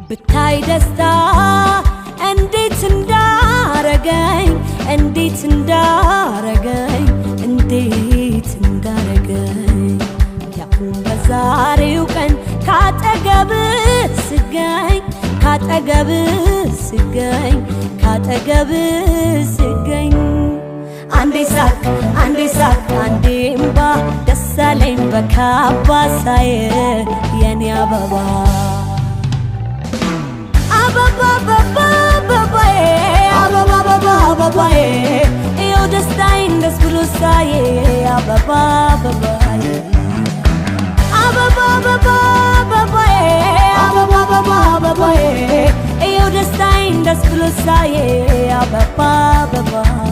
ብታይ ደስታ እንዴት እንዳረገኝ እንዴት እንዳረገኝ እንዴት እንዳረገኝ ያሁን በዛሬው ቀን ካጠገብ ስገኝ ካጠገብ ስገኝ ካጠገብ ስገኝ አንዴ ሳቅ አንዴ እምባ ደስ አለኝ በካባ ሳየ የኔ አበባ አበባ አበባ አበባዬ አበባ አበባ አበባዬ ይኸው ደስታዬን ደስ ብሎ ሳየ አበባ አበባዬ አበባ አበባ አበባዬ አበባ አበባ አበባዬ ይኸው ደስታዬን ደስ ብሎ ሳየ አበባ አበባዬ